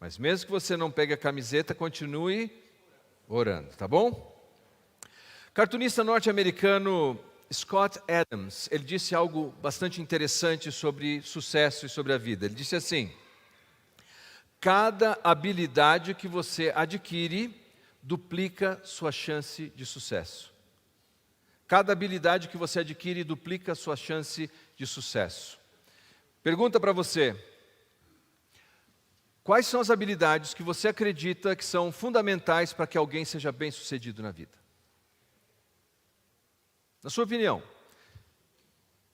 Mas mesmo que você não pegue a camiseta, continue orando, tá bom? Cartunista norte-americano Scott Adams, ele disse algo bastante interessante sobre sucesso e sobre a vida. Ele disse assim: cada habilidade que você adquire duplica sua chance de sucesso. Cada habilidade que você adquire duplica sua chance de sucesso. Pergunta para você: quais são as habilidades que você acredita que são fundamentais para que alguém seja bem-sucedido na vida? Na sua opinião,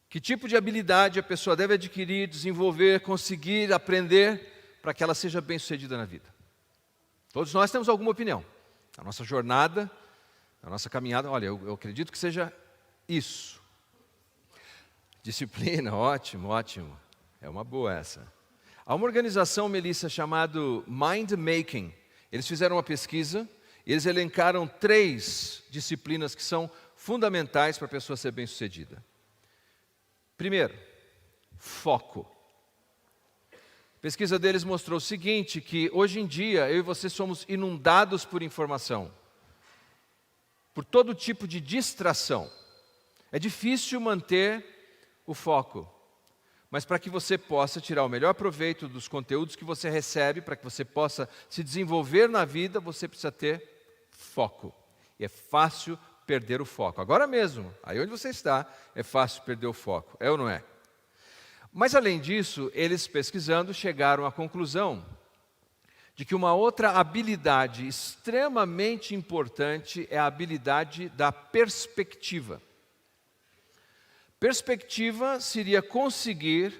que tipo de habilidade a pessoa deve adquirir, desenvolver, conseguir, aprender para que ela seja bem-sucedida na vida? Todos nós temos alguma opinião. A nossa jornada, a nossa caminhada, olha, eu acredito que seja isso. Disciplina, ótimo, ótimo. É uma boa essa. Há uma organização, Melissa, chamada Mind Making. Eles fizeram uma pesquisa, eles elencaram 3 disciplinas que são fundamentais para a pessoa ser bem-sucedida. Primeiro, foco. A pesquisa deles mostrou o seguinte, que hoje em dia eu e você somos inundados por informação, por todo tipo de distração. É difícil manter o foco, mas para que você possa tirar o melhor proveito dos conteúdos que você recebe, para que você possa se desenvolver na vida, você precisa ter foco. E é fácil perder o foco. Agora mesmo, aí onde você está, é fácil perder o foco. É ou não é? Mas além disso, eles pesquisando chegaram à conclusão de que uma outra habilidade extremamente importante é a habilidade da perspectiva. Perspectiva seria conseguir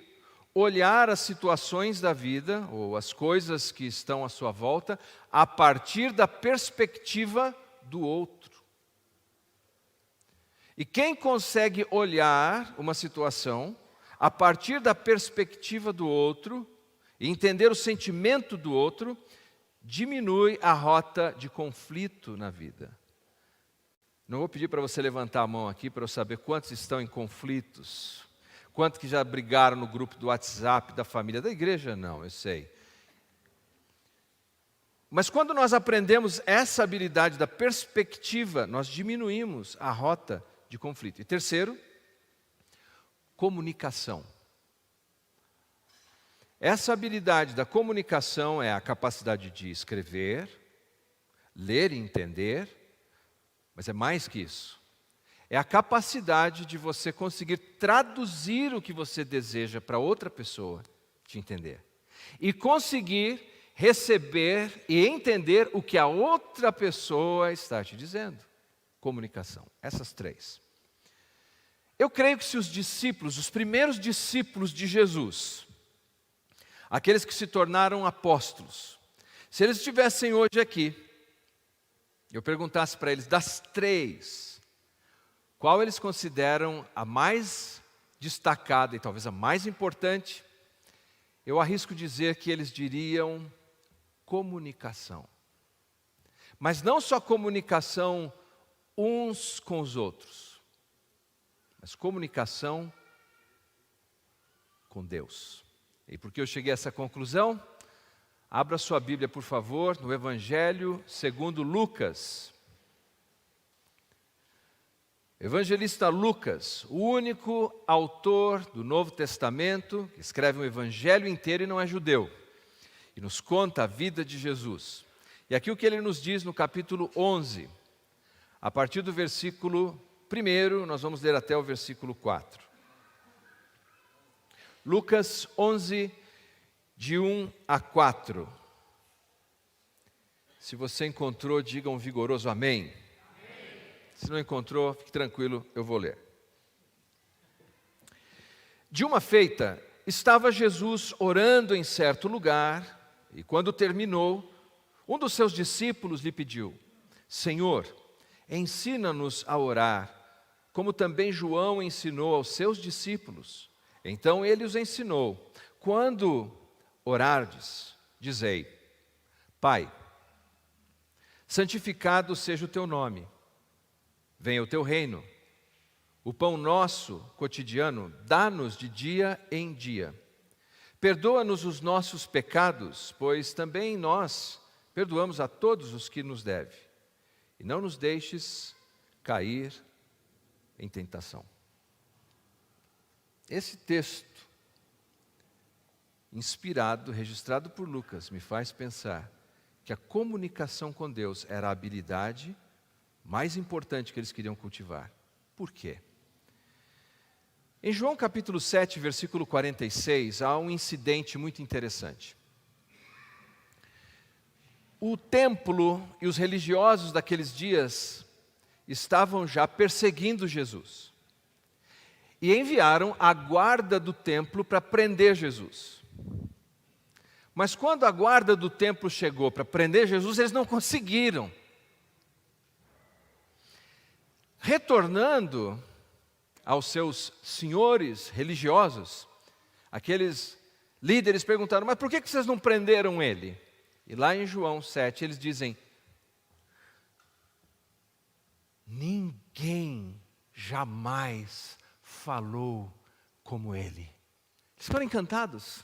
olhar as situações da vida, ou as coisas que estão à sua volta, a partir da perspectiva do outro. E quem consegue olhar uma situação a partir da perspectiva do outro, e entender o sentimento do outro, diminui a rota de conflito na vida. Não vou pedir para você levantar a mão aqui para eu saber quantos estão em conflitos, quantos que já brigaram no grupo do WhatsApp da família, da igreja não, eu sei. Mas quando nós aprendemos essa habilidade da perspectiva, nós diminuímos a rota de conflito. E terceiro, comunicação. Essa habilidade da comunicação é a capacidade de escrever, ler e entender, mas é mais que isso. É a capacidade de você conseguir traduzir o que você deseja para outra pessoa te entender. E conseguir receber e entender o que a outra pessoa está te dizendo. Comunicação. Essas 3. Eu creio que se os discípulos, os primeiros discípulos de Jesus, aqueles que se tornaram apóstolos, se eles estivessem hoje aqui, eu perguntasse para eles, das 3, qual eles consideram a mais destacada e talvez a mais importante, eu arrisco dizer que eles diriam comunicação. Mas não só comunicação uns com os outros, mas comunicação com Deus. E por que eu cheguei a essa conclusão? Abra sua Bíblia, por favor, no Evangelho segundo Lucas. Evangelista Lucas, o único autor do Novo Testamento, que escreve um evangelho inteiro e não é judeu, e nos conta a vida de Jesus. E aqui o que ele nos diz no capítulo 11, a partir do versículo 1, nós vamos ler até o versículo 4. Lucas 11, de 1 a 4. Se você encontrou, diga um vigoroso amém. Se não encontrou, fique tranquilo, eu vou ler. De uma feita, estava Jesus orando em certo lugar, e quando terminou, um dos seus discípulos lhe pediu: Senhor, ensina-nos a orar, como também João ensinou aos seus discípulos. Então ele os ensinou: quando orardes, dizei: Pai, santificado seja o teu nome. Venha o teu reino. O pão nosso cotidiano dá-nos de dia em dia. Perdoa-nos os nossos pecados, pois também nós perdoamos a todos os que nos devem. E não nos deixes cair em tentação. Esse texto, inspirado, registrado por Lucas, me faz pensar que a comunicação com Deus era a habilidade mais importante que eles queriam cultivar. Por quê? Em João capítulo 7, versículo 46, há um incidente muito interessante. O templo e os religiosos daqueles dias estavam já perseguindo Jesus. E enviaram a guarda do templo para prender Jesus. Mas quando a guarda do templo chegou para prender Jesus, eles não conseguiram. Retornando aos seus senhores religiosos, aqueles líderes perguntaram: mas por que vocês não prenderam ele? E lá em João 7 eles dizem: ninguém jamais falou como ele. Eles ficaram encantados.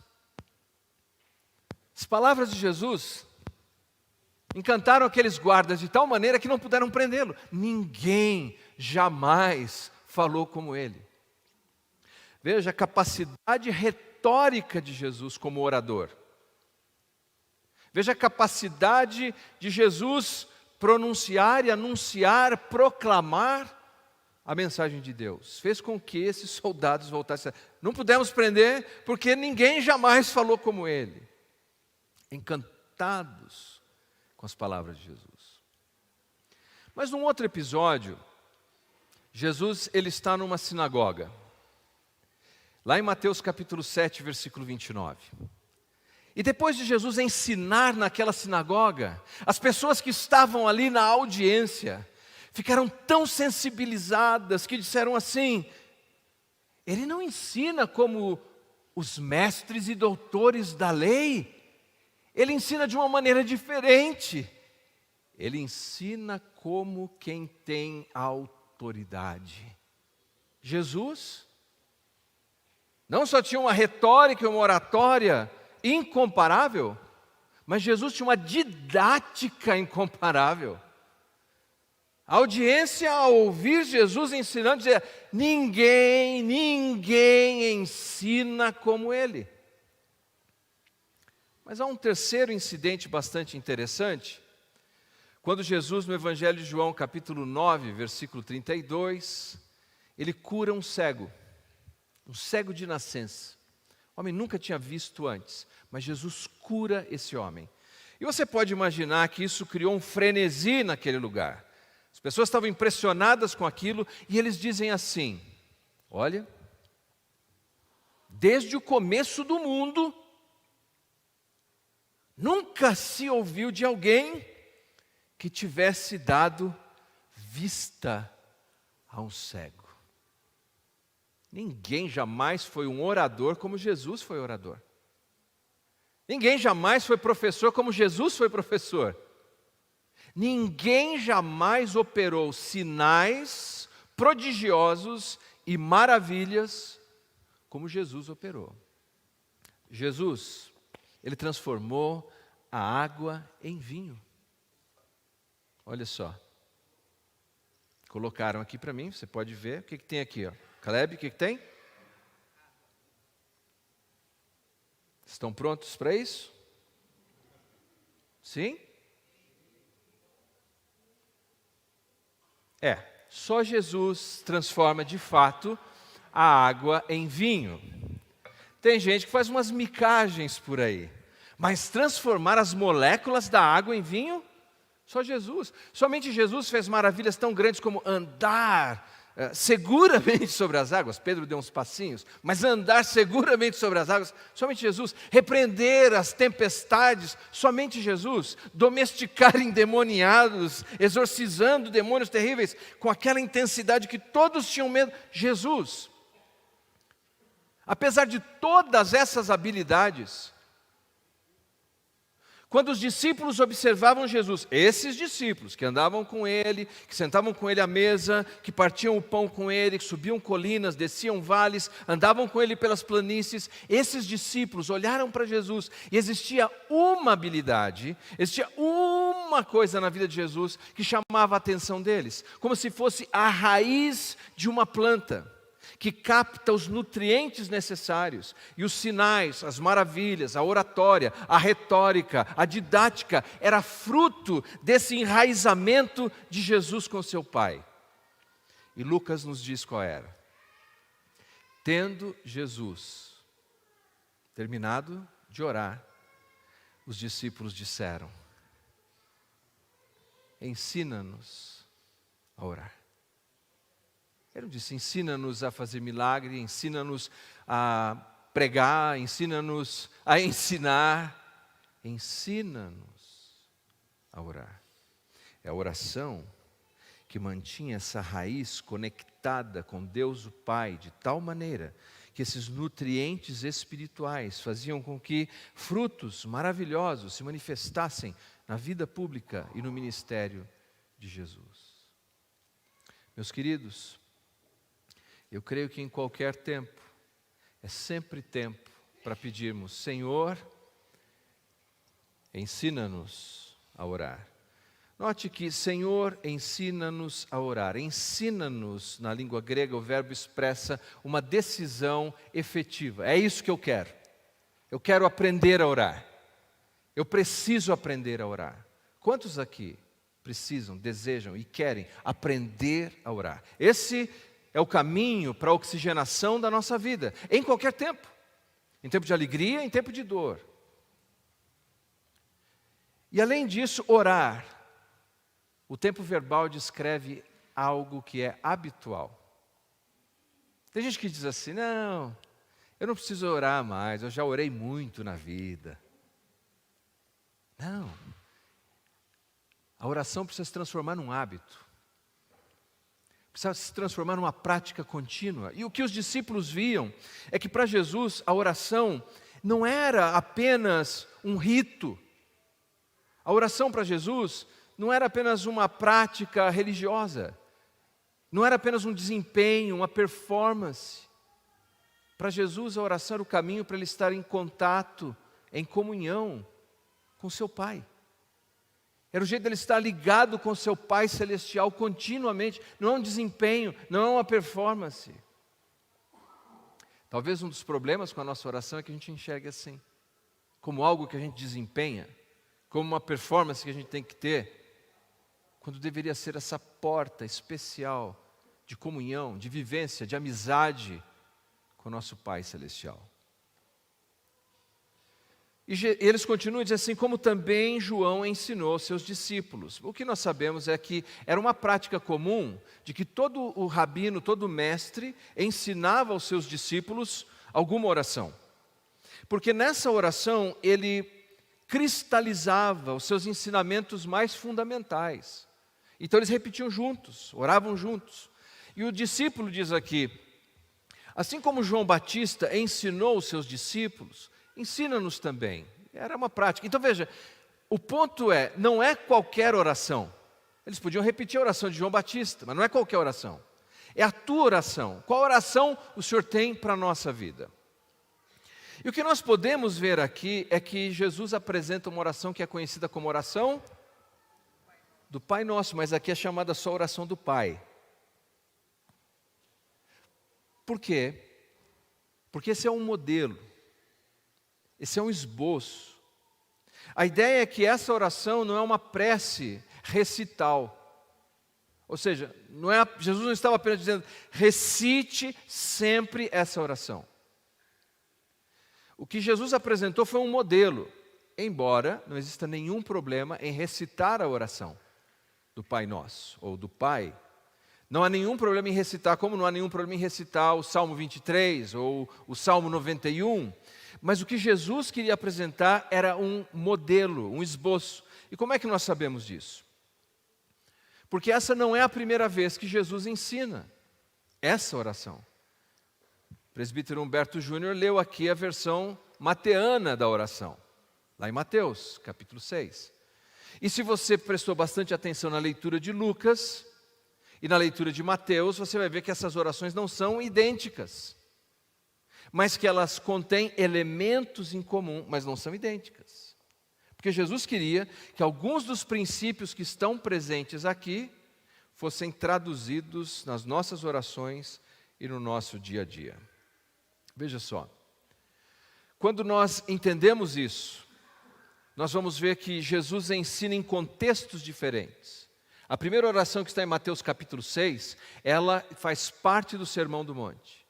As palavras de Jesus encantaram aqueles guardas de tal maneira que não puderam prendê-lo. Ninguém jamais falou como ele. Veja a capacidade retórica de Jesus como orador. Veja a capacidade de Jesus pronunciar e anunciar, proclamar a mensagem de Deus. Fez com que esses soldados voltassem. Não pudemos prender porque ninguém jamais falou como ele. Encantados com as palavras de Jesus. Mas num outro episódio, Jesus ele está numa sinagoga. Lá em Mateus capítulo 7, versículo 29. E depois de Jesus ensinar naquela sinagoga, as pessoas que estavam ali na audiência ficaram tão sensibilizadas que disseram assim: ele não ensina como os mestres e doutores da lei, ele ensina de uma maneira diferente. Ele ensina como quem tem autoridade. Jesus não só tinha uma retórica e uma oratória incomparável, mas Jesus tinha uma didática incomparável. A audiência, ao ouvir Jesus ensinando, dizia: ninguém ensina como ele. Mas há um terceiro incidente bastante interessante, quando Jesus, no Evangelho de João, capítulo 9, versículo 32, ele cura um cego de nascença. O homem nunca tinha visto antes, mas Jesus cura esse homem. E você pode imaginar que isso criou um frenesi naquele lugar. As pessoas estavam impressionadas com aquilo e eles dizem assim: olha, desde o começo do mundo, nunca se ouviu de alguém que tivesse dado vista a um cego. Ninguém jamais foi um orador como Jesus foi orador. Ninguém jamais foi professor como Jesus foi professor. Ninguém jamais operou sinais prodigiosos e maravilhas como Jesus operou. Jesus, ele transformou a água em vinho. Olha só. Colocaram aqui para mim, você pode ver. O que tem aqui, ó? Caleb, o que tem? Estão prontos para isso? Sim? Só Jesus transforma de fato a água em vinho. Tem gente que faz umas micagens por aí, mas transformar as moléculas da água em vinho, só Jesus. Somente Jesus fez maravilhas tão grandes como andar seguramente sobre as águas. Pedro deu uns passinhos, mas andar seguramente sobre as águas, somente Jesus. Repreender as tempestades, somente Jesus. Domesticar endemoniados, exorcizando demônios terríveis, com aquela intensidade que todos tinham medo, Jesus. Apesar de todas essas habilidades, Quando os discípulos observavam Jesus, esses discípulos que andavam com ele, que sentavam com ele à mesa, que partiam o pão com ele, que subiam colinas, desciam vales, andavam com ele pelas planícies, esses discípulos olharam para Jesus e existia uma habilidade, existia uma coisa na vida de Jesus que chamava a atenção deles, como se fosse a raiz de uma planta, que capta os nutrientes necessários, e os sinais, as maravilhas, a oratória, a retórica, a didática, era fruto desse enraizamento de Jesus com seu Pai. E Lucas nos diz qual era. Tendo Jesus terminado de orar, os discípulos disseram: ensina-nos a orar. Ele disse: ensina-nos a fazer milagre, ensina-nos a pregar, ensina-nos a ensinar, ensina-nos a orar. É a oração que mantinha essa raiz conectada com Deus o Pai, de tal maneira que esses nutrientes espirituais faziam com que frutos maravilhosos se manifestassem na vida pública e no ministério de Jesus. Meus queridos, eu creio que em qualquer tempo, é sempre tempo para pedirmos: Senhor, ensina-nos a orar. Note que Senhor, ensina-nos a orar. Ensina-nos, na língua grega, o verbo expressa uma decisão efetiva. É isso que eu quero. Eu quero aprender a orar. Eu preciso aprender a orar. Quantos aqui precisam, desejam e querem aprender a orar? Esse é o caminho para a oxigenação da nossa vida, em qualquer tempo. Em tempo de alegria, em tempo de dor. E além disso, orar. O tempo verbal descreve algo que é habitual. Tem gente que diz assim: não, eu não preciso orar mais, eu já orei muito na vida. Não. A oração precisa se transformar num hábito. Precisa se transformar numa prática contínua. E o que os discípulos viam é que para Jesus a oração não era apenas um rito. A oração para Jesus não era apenas uma prática religiosa. Não era apenas um desempenho, uma performance. Para Jesus a oração era o caminho para ele estar em contato, em comunhão com seu Pai. Era o jeito dele estar ligado com seu Pai Celestial continuamente. Não é um desempenho, não é uma performance. Talvez um dos problemas com a nossa oração é que a gente enxerga assim, como algo que a gente desempenha, como uma performance que a gente tem que ter, quando deveria ser essa porta especial de comunhão, de vivência, de amizade com o nosso Pai Celestial. E eles continuam dizendo assim: como também João ensinou aos seus discípulos. O que nós sabemos é que era uma prática comum de que todo o rabino, todo o mestre, ensinava aos seus discípulos alguma oração. Porque nessa oração ele cristalizava os seus ensinamentos mais fundamentais. Então eles repetiam juntos, oravam juntos. E o discípulo diz aqui: assim como João Batista ensinou os seus discípulos, ensina-nos também. Era uma prática. Então veja, o ponto é, não é qualquer oração. Eles podiam repetir a oração de João Batista, mas não é qualquer oração. É a tua oração. Qual oração o Senhor tem para a nossa vida? E o que nós podemos ver aqui é que Jesus apresenta uma oração que é conhecida como oração do Pai Nosso, mas aqui é chamada só oração do Pai. Por quê? Porque esse é um modelo. Esse é um esboço. A ideia é que essa oração não é uma prece recital. Ou seja, Jesus não estava apenas dizendo: recite sempre essa oração. O que Jesus apresentou foi um modelo, embora não exista nenhum problema em recitar a oração do Pai Nosso, ou do Pai. Não há nenhum problema em recitar, como não há nenhum problema em recitar o Salmo 23 ou o Salmo 91. Mas o que Jesus queria apresentar era um modelo, um esboço. E como é que nós sabemos disso? Porque essa não é a primeira vez que Jesus ensina essa oração. O presbítero Humberto Júnior leu aqui a versão mateana da oração. lá em Mateus, capítulo 6. E se você prestou bastante atenção na leitura de Lucas e na leitura de Mateus, você vai ver que essas orações não são idênticas, mas que elas contêm elementos em comum, mas não são idênticas. Porque Jesus queria que alguns dos princípios que estão presentes aqui fossem traduzidos nas nossas orações e no nosso dia a dia. Veja só, quando nós entendemos isso, nós vamos ver que Jesus ensina em contextos diferentes. A primeira oração que está em Mateus capítulo 6, ela faz parte do Sermão do Monte.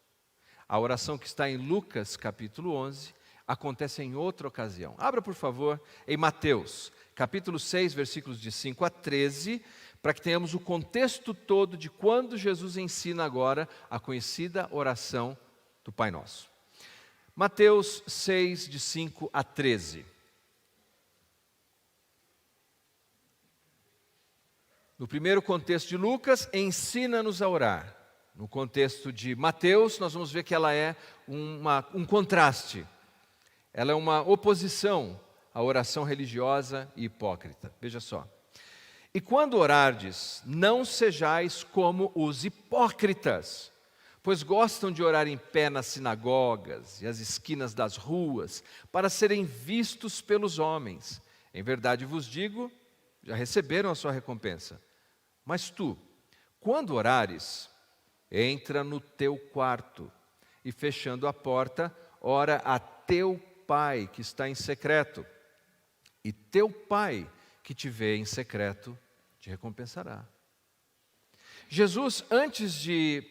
A oração que está em Lucas capítulo 11, acontece em outra ocasião. Abra, por favor, em Mateus capítulo 6, versículos de 5 a 13, para que tenhamos o contexto todo de quando Jesus ensina agora a conhecida oração do Pai Nosso. Mateus 6, de 5 a 13. No primeiro contexto de Lucas, ensina-nos a orar. No contexto de Mateus, nós vamos ver que ela é um contraste. Ela é uma oposição à oração religiosa e hipócrita. Veja só. E quando orardes, não sejais como os hipócritas, pois gostam de orar em pé nas sinagogas e às esquinas das ruas, para serem vistos pelos homens. Em verdade vos digo, já receberam a sua recompensa. Mas tu, quando orares, entra no teu quarto e, fechando a porta, ora a teu Pai que está em secreto. E teu Pai que te vê em secreto te recompensará. Jesus, antes de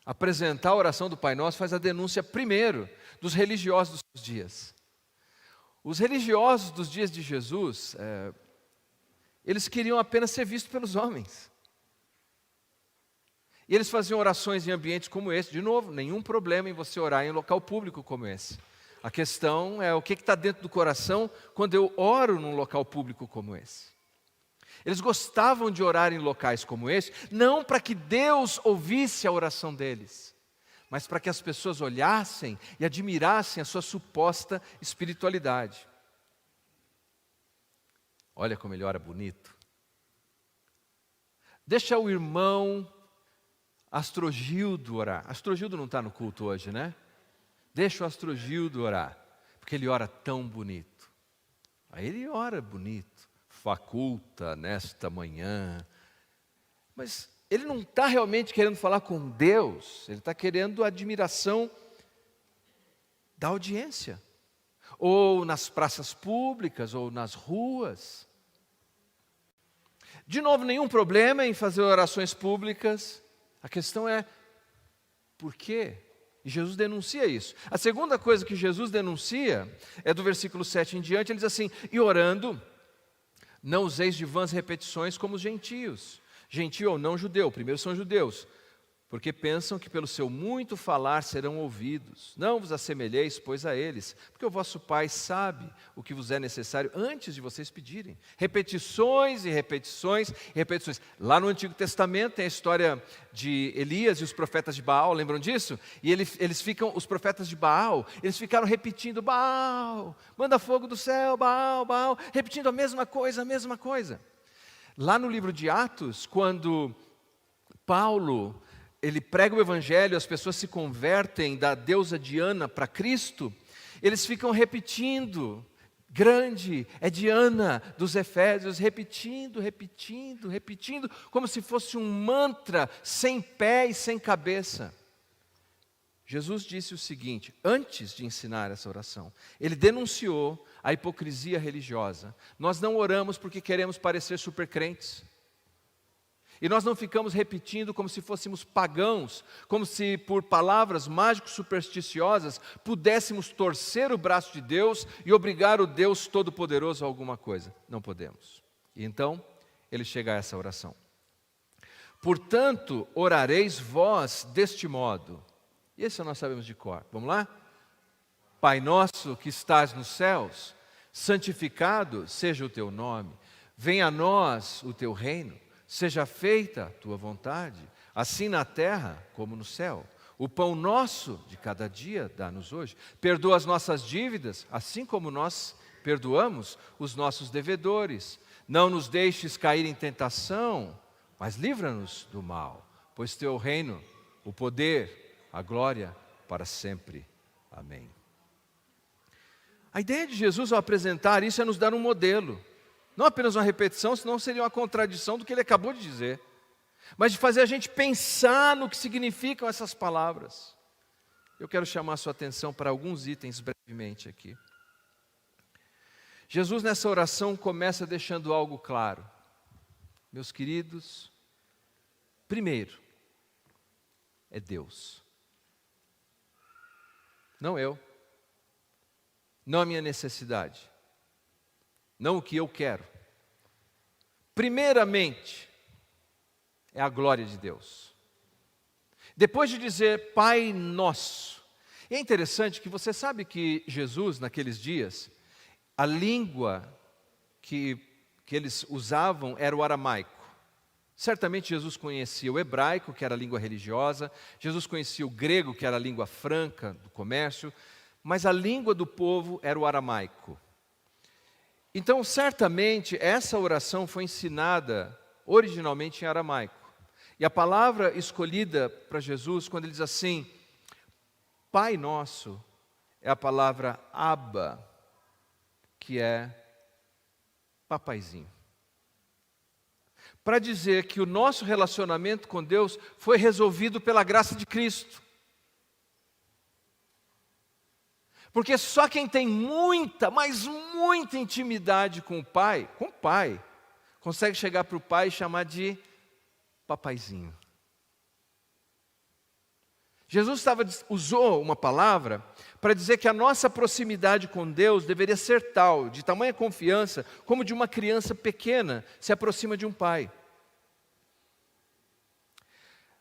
apresentar a oração do Pai Nosso, faz a denúncia primeiro dos religiosos dos seus dias. Os religiosos dos dias de Jesus, eles queriam apenas ser vistos pelos homens. E eles faziam orações em ambientes como esse. De novo, nenhum problema em você orar em um local público como esse. A questão é o que está dentro do coração quando eu oro num local público como esse. Eles gostavam de orar em locais como esse, não para que Deus ouvisse a oração deles, mas para que as pessoas olhassem e admirassem a sua suposta espiritualidade. Olha como ele ora bonito. Deixa o irmão Astrogildo orar. Astrogildo não está no culto hoje, né? Deixa o Astrogildo orar, porque ele ora tão bonito. Aí ele ora bonito, faculta nesta manhã. Mas ele não está realmente querendo falar com Deus, ele está querendo a admiração da audiência. Ou nas praças públicas, ou nas ruas. De novo, nenhum problema em fazer orações públicas. A questão é, por quê? E Jesus denuncia isso. A segunda coisa que Jesus denuncia é do versículo 7 em diante. Ele diz assim: e orando, não useis de vãs repetições como os gentios. Gentio ou não judeu, primeiro são judeus, porque pensam que pelo seu muito falar serão ouvidos. Não vos assemelheis, pois, a eles, porque o vosso Pai sabe o que vos é necessário antes de vocês pedirem. Repetições e repetições e repetições. Lá no Antigo Testamento tem a história de Elias e os profetas de Baal, lembram disso? E os profetas de Baal, eles ficaram repetindo: Baal, manda fogo do céu, Baal, Baal, repetindo a mesma coisa, a mesma coisa. Lá no livro de Atos, quando Paulo ele prega o evangelho, as pessoas se convertem da deusa Diana para Cristo, eles ficam repetindo: grande é Diana dos Efésios, repetindo, repetindo, repetindo, como se fosse um mantra sem pé e sem cabeça. Jesus disse o seguinte, antes de ensinar essa oração, ele denunciou a hipocrisia religiosa. Nós não oramos porque queremos parecer super crentes. E nós não ficamos repetindo como se fôssemos pagãos, como se por palavras mágicas supersticiosas pudéssemos torcer o braço de Deus e obrigar o Deus Todo-Poderoso a alguma coisa. Não podemos. E então, ele chega a essa oração. Portanto, orareis vós deste modo. E esse nós sabemos de cor. Vamos lá? Pai nosso que estás nos céus, santificado seja o teu nome. Venha a nós o teu reino. Seja feita a tua vontade, assim na terra como no céu. O pão nosso de cada dia dá-nos hoje. Perdoa as nossas dívidas, assim como nós perdoamos os nossos devedores. Não nos deixes cair em tentação, mas livra-nos do mal, pois teu reino, o poder, a glória para sempre. Amém. A ideia de Jesus ao apresentar isso é nos dar um modelo. Não apenas uma repetição, senão seria uma contradição do que ele acabou de dizer. Mas de fazer a gente pensar no que significam essas palavras. Eu quero chamar a sua atenção para alguns itens brevemente aqui. Jesus nessa oração começa deixando algo claro. Meus queridos, primeiro, é Deus. Não eu. Não a minha necessidade. Não o que eu quero. Primeiramente, é a glória de Deus. Depois de dizer Pai Nosso. E é interessante que você sabe que Jesus, naqueles dias, a língua que eles usavam era o aramaico. Certamente Jesus conhecia o hebraico, que era a língua religiosa, Jesus conhecia o grego, que era a língua franca do comércio, mas a língua do povo era o aramaico. Então, certamente, essa oração foi ensinada originalmente em aramaico. E a palavra escolhida para Jesus, quando ele diz assim, Pai Nosso, é a palavra Abba, que é papaizinho. Para dizer que o nosso relacionamento com Deus foi resolvido pela graça de Cristo. Porque só quem tem muita, mas muita intimidade com o Pai, consegue chegar para o Pai e chamar de papaizinho. Jesus usou uma palavra para dizer que a nossa proximidade com Deus deveria ser tal, de tamanha confiança, como de uma criança pequena se aproxima de um pai.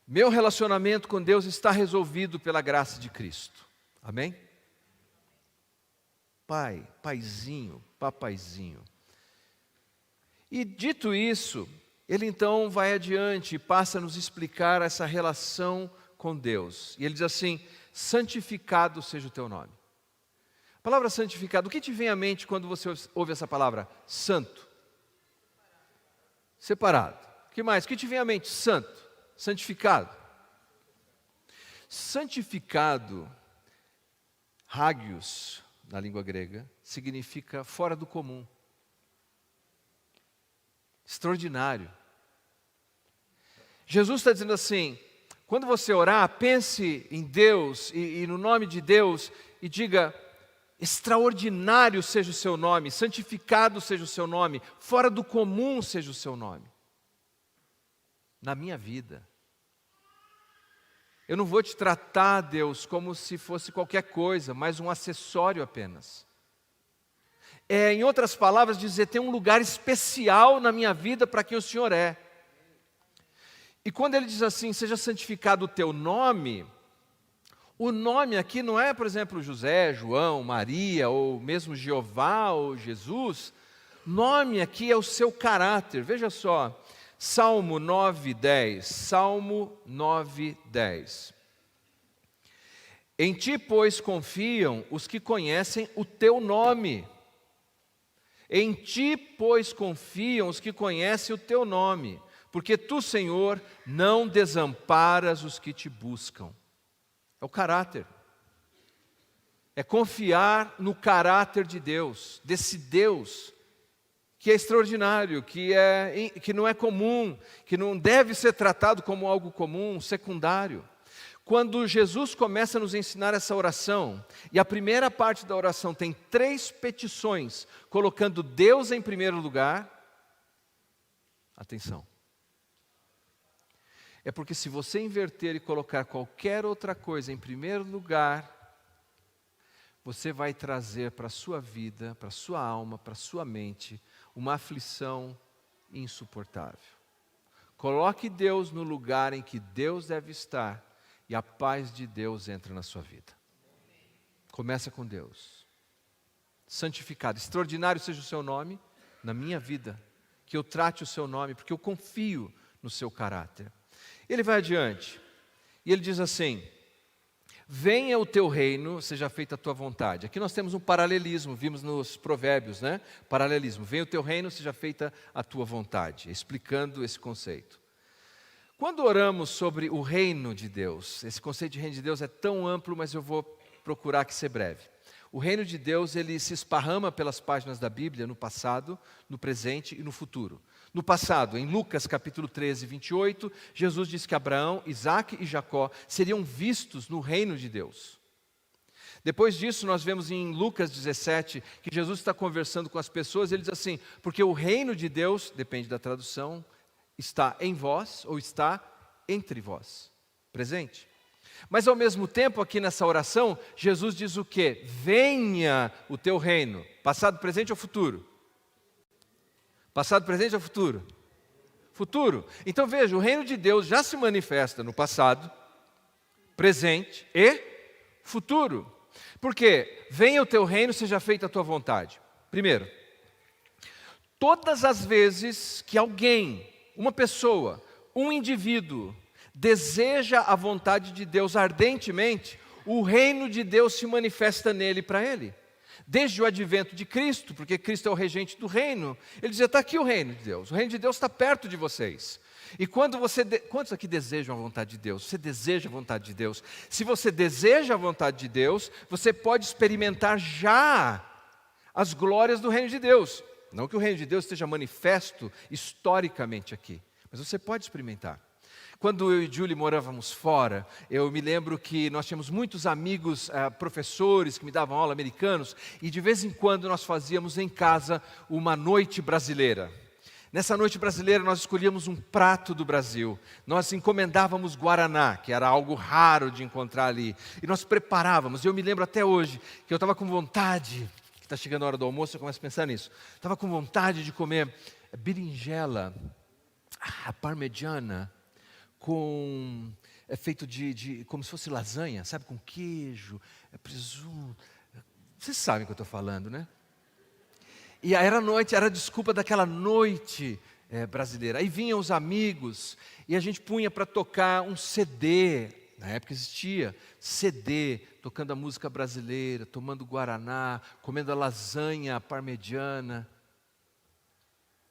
Meu relacionamento com Deus está resolvido pela graça de Cristo. Amém? Pai, paizinho, papaizinho. E dito isso, ele então vai adiante e passa a nos explicar essa relação com Deus. E ele diz assim, santificado seja o teu nome. A palavra santificado, o que te vem à mente quando você ouve essa palavra? Santo. Separado. O que mais? O que te vem à mente? Santo. Santificado. Santificado, hagios, na língua grega, significa fora do comum. Extraordinário. Jesus está dizendo assim, quando você orar, pense em Deus e no nome de Deus e diga, extraordinário seja o seu nome, santificado seja o seu nome, fora do comum seja o seu nome. Na minha vida. Eu não vou te tratar, Deus, como se fosse qualquer coisa, mas um acessório apenas. Em outras palavras, dizer, tem um lugar especial na minha vida para quem o Senhor é. E quando ele diz assim, seja santificado o teu nome, o nome aqui não é, por exemplo, José, João, Maria, ou mesmo Jeová ou Jesus. Nome aqui é o seu caráter. Veja só, Salmo 9:10. Salmo 9:10. Em ti, pois, confiam os que conhecem o teu nome. Em ti, pois, confiam os que conhecem o teu nome. Porque tu, Senhor, não desamparas os que te buscam. É o caráter. É confiar no caráter de Deus, desse Deus que é extraordinário, que não é comum, que não deve ser tratado como algo comum, secundário. Quando Jesus começa a nos ensinar essa oração, e a primeira parte da oração tem 3 petições, colocando Deus em primeiro lugar, atenção. É porque se você inverter e colocar qualquer outra coisa em primeiro lugar, você vai trazer para a sua vida, para a sua alma, para a sua mente, uma aflição insuportável. Coloque Deus no lugar em que Deus deve estar e a paz de Deus entra na sua vida. Começa com Deus. Santificado, extraordinário seja o seu nome na minha vida, que eu trate o seu nome, porque eu confio no seu caráter. Ele vai adiante, e ele diz assim, Venha o teu reino, seja feita a tua vontade. Aqui nós temos um paralelismo, vimos nos provérbios, né? Paralelismo. Venha o teu reino, seja feita a tua vontade. Explicando esse conceito. Quando oramos sobre o reino de Deus, esse conceito de reino de Deus é tão amplo, mas eu vou procurar aqui ser breve. O reino de Deus, ele se esparrama pelas páginas da Bíblia no passado, no presente e no futuro. No passado, em Lucas capítulo 13, 28, Jesus diz que Abraão, Isaque e Jacó seriam vistos no reino de Deus. Depois disso, nós vemos em Lucas 17, que Jesus está conversando com as pessoas, e ele diz assim, porque o reino de Deus, depende da tradução, está em vós ou está entre vós, presente. Mas ao mesmo tempo, aqui nessa oração, Jesus diz o quê? Venha o teu reino, passado, presente ou futuro? Passado, presente ou futuro? Futuro. Então veja, o reino de Deus já se manifesta no passado, presente e futuro. Porque venha o teu reino, seja feita a tua vontade. Primeiro, todas as vezes que alguém, uma pessoa, um indivíduo, deseja a vontade de Deus ardentemente, o reino de Deus se manifesta nele para ele. Desde o advento de Cristo, porque Cristo é o regente do reino, ele dizia, está aqui o reino de Deus. O reino de Deus está perto de vocês. E quando quantos aqui desejam a vontade de Deus? Você deseja a vontade de Deus? Se você deseja a vontade de Deus, você pode experimentar já as glórias do reino de Deus. Não que o reino de Deus esteja manifesto historicamente aqui, mas você pode experimentar. Quando eu e Julie morávamos fora, eu me lembro que nós tínhamos muitos amigos, professores que me davam aula, americanos, e de vez em quando nós fazíamos em casa uma noite brasileira. Nessa noite brasileira nós escolhíamos um prato do Brasil, nós encomendávamos guaraná, que era algo raro de encontrar ali, e nós preparávamos. Eu me lembro até hoje que eu estava com vontade, que está chegando a hora do almoço, eu começo a pensar nisso, estava com vontade de comer berinjela, parmegiana, é feito como se fosse lasanha, sabe, com queijo, presunto. Vocês sabem o que eu estou falando, né? E era noite, era a desculpa daquela noite brasileira. Aí vinham os amigos e a gente punha para tocar um CD, na época existia CD, tocando a música brasileira, tomando guaraná, comendo a lasanha parmegiana.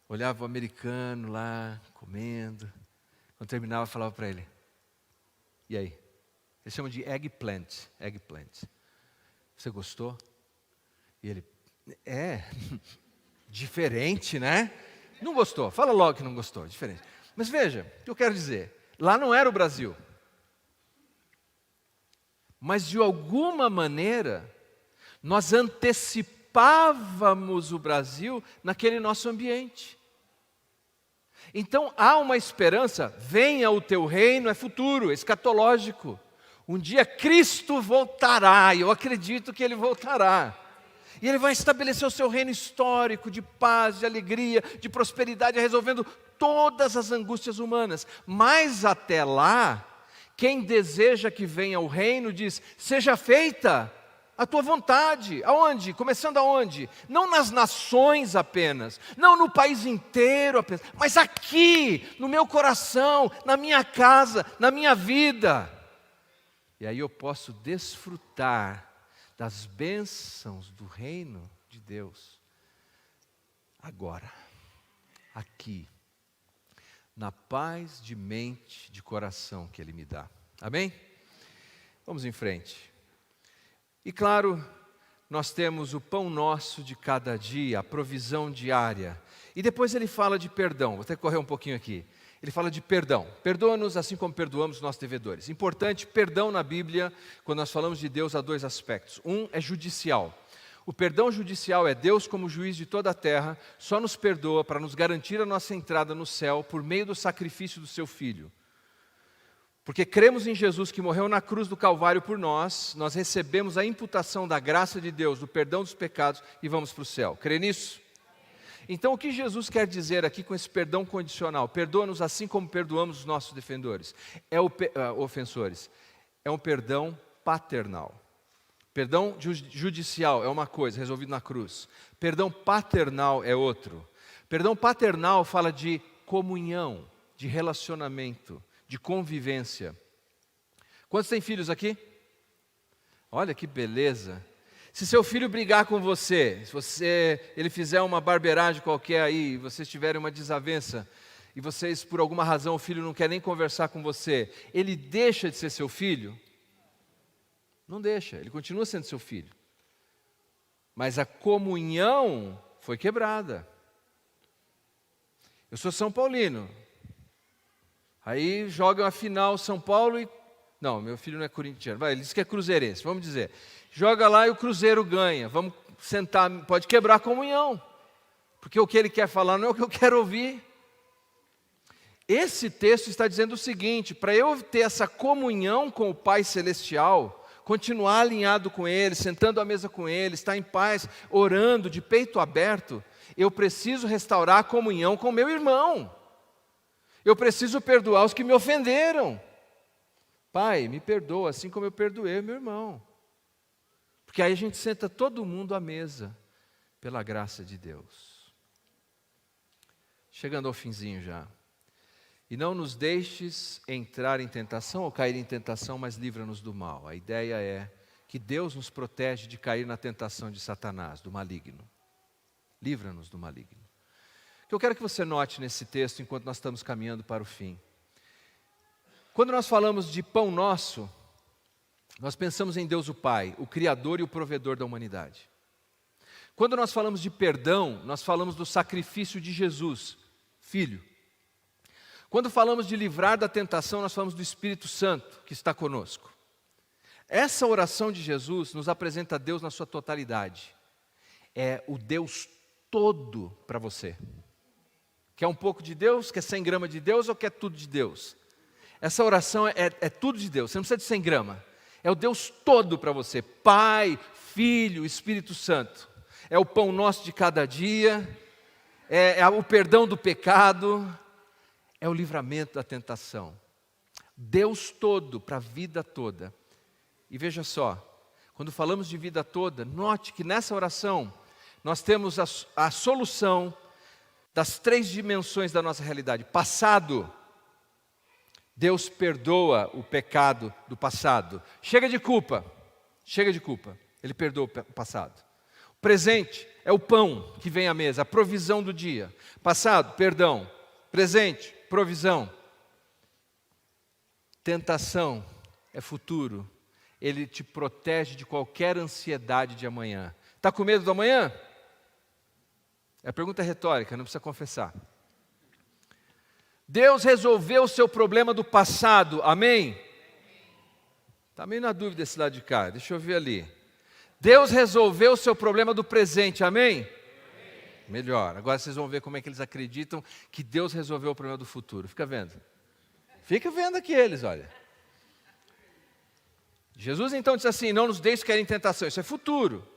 Olhava o americano lá, comendo. Quando terminava, falava para ele, e aí? Eles chamam de eggplant. Você gostou? E ele, diferente, né? Não gostou, fala logo que não gostou, diferente. Mas veja, o que eu quero dizer, lá não era o Brasil. Mas de alguma maneira, nós antecipávamos o Brasil naquele nosso ambiente. Então há uma esperança, venha o teu reino, é futuro, é escatológico. Um dia Cristo voltará, e eu acredito que Ele voltará. E Ele vai estabelecer o seu reino histórico, de paz, de alegria, de prosperidade, resolvendo todas as angústias humanas. Mas até lá, quem deseja que venha o reino diz, seja feita a tua vontade. Aonde? Começando aonde? Não nas nações apenas, não no país inteiro apenas, mas aqui, no meu coração, na minha casa, na minha vida. E aí eu posso desfrutar das bênçãos do reino de Deus. Agora, aqui, na paz de mente, de coração que Ele me dá. Amém? Vamos em frente. E claro, nós temos o pão nosso de cada dia, a provisão diária. E depois ele fala de perdão, vou ter que correr um pouquinho aqui. Ele fala de perdão. Perdoa-nos assim como perdoamos os nossos devedores. Importante, perdão na Bíblia, quando nós falamos de Deus, há dois aspectos. Um é judicial. O perdão judicial é Deus como juiz de toda a terra, só nos perdoa para nos garantir a nossa entrada no céu por meio do sacrifício do seu Filho. Porque cremos em Jesus que morreu na cruz do Calvário por nós, nós recebemos a imputação da graça de Deus, do perdão dos pecados e vamos para o céu. Crê nisso? Então o que Jesus quer dizer aqui com esse perdão condicional? Perdoa-nos assim como perdoamos os nossos ofensores. É um perdão paternal. Perdão judicial é uma coisa, resolvido na cruz. Perdão paternal é outro. Perdão paternal fala de comunhão, de relacionamento, de convivência. Quantos têm filhos aqui? Olha que beleza. Se seu filho brigar com você, ele fizer uma barbeiragem qualquer aí, vocês tiverem uma desavença, e vocês, por alguma razão, o filho não quer nem conversar com você, ele deixa de ser seu filho? Não deixa, ele continua sendo seu filho. Mas a comunhão foi quebrada. Eu sou São Paulino. Aí jogam a final São Paulo e... Não, meu filho não é corintiano. Ele diz que é cruzeirense, vamos dizer. Joga lá e o Cruzeiro ganha. Vamos sentar, pode quebrar a comunhão. Porque o que ele quer falar não é o que eu quero ouvir. Esse texto está dizendo o seguinte: para eu ter essa comunhão com o Pai Celestial, continuar alinhado com Ele, sentando à mesa com Ele, estar em paz, orando, de peito aberto, eu preciso restaurar a comunhão com meu irmão. Eu preciso perdoar os que me ofenderam. Pai, me perdoa, assim como eu perdoei meu irmão. Porque aí a gente senta todo mundo à mesa, pela graça de Deus. Chegando ao finzinho já. E não nos deixes entrar em tentação ou cair em tentação, mas livra-nos do mal. A ideia é que Deus nos protege de cair na tentação de Satanás, do maligno. Livra-nos do maligno. O que eu quero que você note nesse texto, enquanto nós estamos caminhando para o fim. Quando nós falamos de pão nosso, nós pensamos em Deus o Pai, o Criador e o Provedor da humanidade. Quando nós falamos de perdão, nós falamos do sacrifício de Jesus, Filho. Quando falamos de livrar da tentação, nós falamos do Espírito Santo, que está conosco. Essa oração de Jesus nos apresenta Deus na sua totalidade. É o Deus todo para você. Quer um pouco de Deus? Quer 100 gramas de Deus ou quer tudo de Deus? Essa oração é tudo de Deus, você não precisa de 100 gramas. É o Deus todo para você, Pai, Filho, Espírito Santo. É o pão nosso de cada dia, é o perdão do pecado, é o livramento da tentação. Deus todo para a vida toda. E veja só, quando falamos de vida toda, note que nessa oração nós temos a solução das 3 dimensões da nossa realidade. Passado, Deus perdoa o pecado do passado. Chega de culpa, Ele perdoa o passado. O presente é o pão que vem à mesa, a provisão do dia. Passado, perdão. Presente, provisão. Tentação é futuro. Ele te protege de qualquer ansiedade de amanhã. Está com medo do amanhã? É pergunta retórica, não precisa confessar. Deus resolveu o seu problema do passado, amém? Está meio na dúvida esse lado de cá, deixa eu ver ali. Deus resolveu o seu problema do presente, amém? Melhor, agora vocês vão ver como é que eles acreditam que Deus resolveu o problema do futuro. Fica vendo aqueles, olha. Jesus então disse assim: não nos deixe cair em tentação, isso é futuro.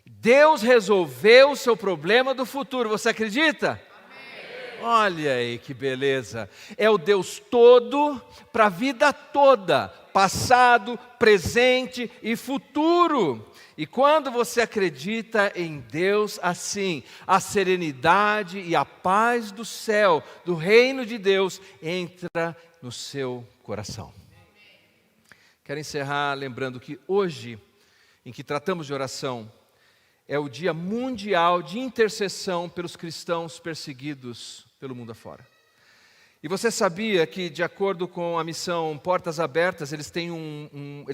Deus resolveu o seu problema do futuro, você acredita? Amém. Olha aí que beleza, é o Deus todo para a vida toda, passado, presente e futuro. E quando você acredita em Deus assim, a serenidade e a paz do céu, do reino de Deus, entra no seu coração. Quero encerrar lembrando que hoje, em que tratamos de oração, é o dia mundial de intercessão pelos cristãos perseguidos pelo mundo afora. E você sabia que, de acordo com a missão Portas Abertas, eles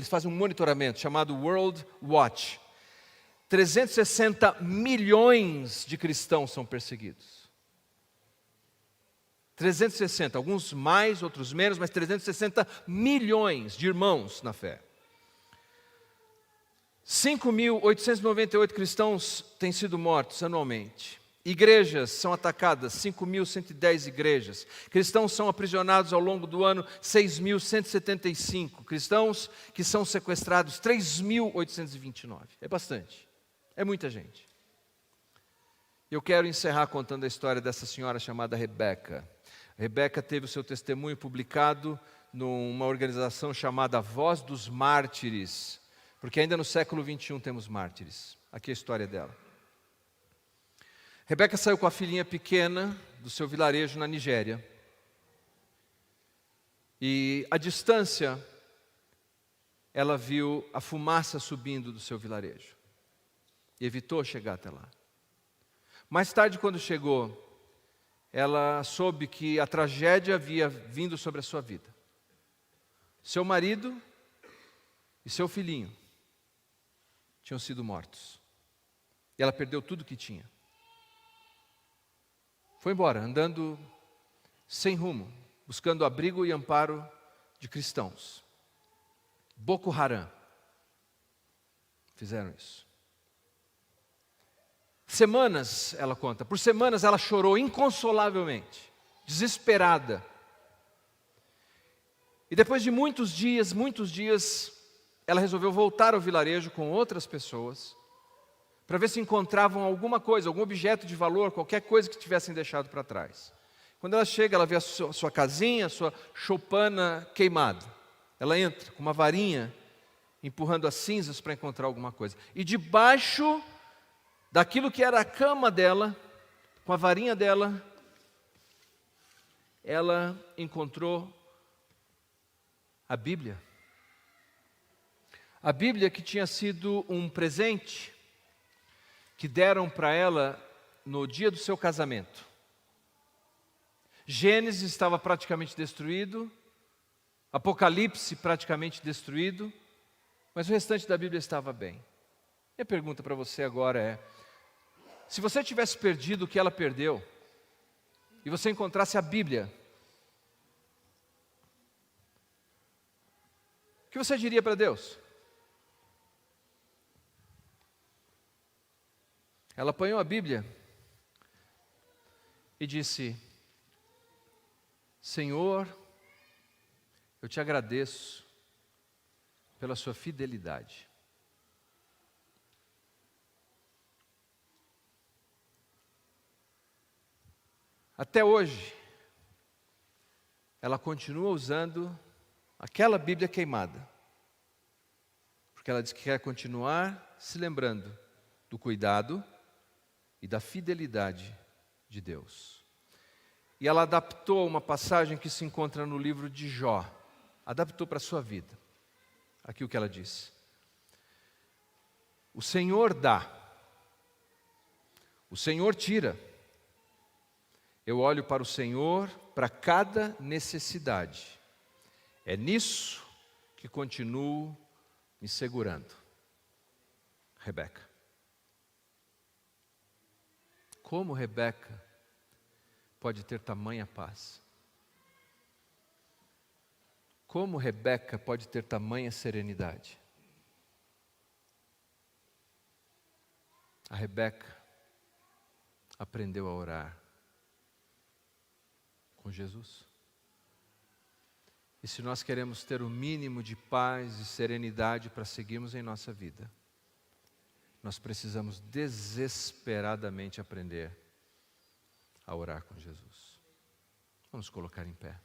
fazem um monitoramento chamado World Watch. 360 milhões de cristãos são perseguidos. 360, alguns mais, outros menos, mas 360 milhões de irmãos na fé. 5.898 cristãos têm sido mortos anualmente. Igrejas são atacadas, 5.110 igrejas. Cristãos são aprisionados ao longo do ano, 6.175. Cristãos que são sequestrados, 3.829. É bastante, é muita gente. Eu quero encerrar contando a história dessa senhora chamada Rebeca. Rebeca teve o seu testemunho publicado numa organização chamada Voz dos Mártires, porque ainda no século 21 temos mártires. Aqui a história dela. Rebeca saiu com a filhinha pequena do seu vilarejo na Nigéria. E a distância ela viu a fumaça subindo do seu vilarejo e evitou chegar até lá. Mais tarde, quando chegou, ela soube que a tragédia havia vindo sobre a sua vida. Seu marido e seu filhinho tinham sido mortos. E ela perdeu tudo que tinha. Foi embora, andando sem rumo, buscando abrigo e amparo de cristãos. Boko Haram fizeram isso. Semanas, ela conta, por semanas ela chorou inconsolavelmente, desesperada. E depois de muitos dias, ela resolveu voltar ao vilarejo com outras pessoas, para ver se encontravam alguma coisa, algum objeto de valor, qualquer coisa que tivessem deixado para trás. Quando ela chega, ela vê a sua casinha, a sua choupana queimada. Ela entra com uma varinha, empurrando as cinzas para encontrar alguma coisa. E debaixo daquilo que era a cama dela, com a varinha dela, ela encontrou a Bíblia. A Bíblia que tinha sido um presente que deram para ela no dia do seu casamento. Gênesis estava praticamente destruído, Apocalipse praticamente destruído, mas o restante da Bíblia estava bem. Minha pergunta para você agora é: se você tivesse perdido o que ela perdeu, e você encontrasse a Bíblia, o que você diria para Deus? Ela apanhou a Bíblia e disse: Senhor, eu te agradeço pela sua fidelidade. Até hoje, ela continua usando aquela Bíblia queimada, porque ela diz que quer continuar se lembrando do cuidado e da fidelidade de Deus. E ela adaptou uma passagem que se encontra no livro de Jó, adaptou para a sua vida. Aqui o que ela disse: o Senhor dá, o Senhor tira. Eu olho para o Senhor para cada necessidade. É nisso que continuo me segurando. Rebeca. Como Rebeca pode ter tamanha paz? Como Rebeca pode ter tamanha serenidade? A Rebeca aprendeu a orar com Jesus. E se nós queremos ter o mínimo de paz e serenidade para seguirmos em nossa vida, nós precisamos desesperadamente aprender a orar com Jesus. Vamos colocar em pé.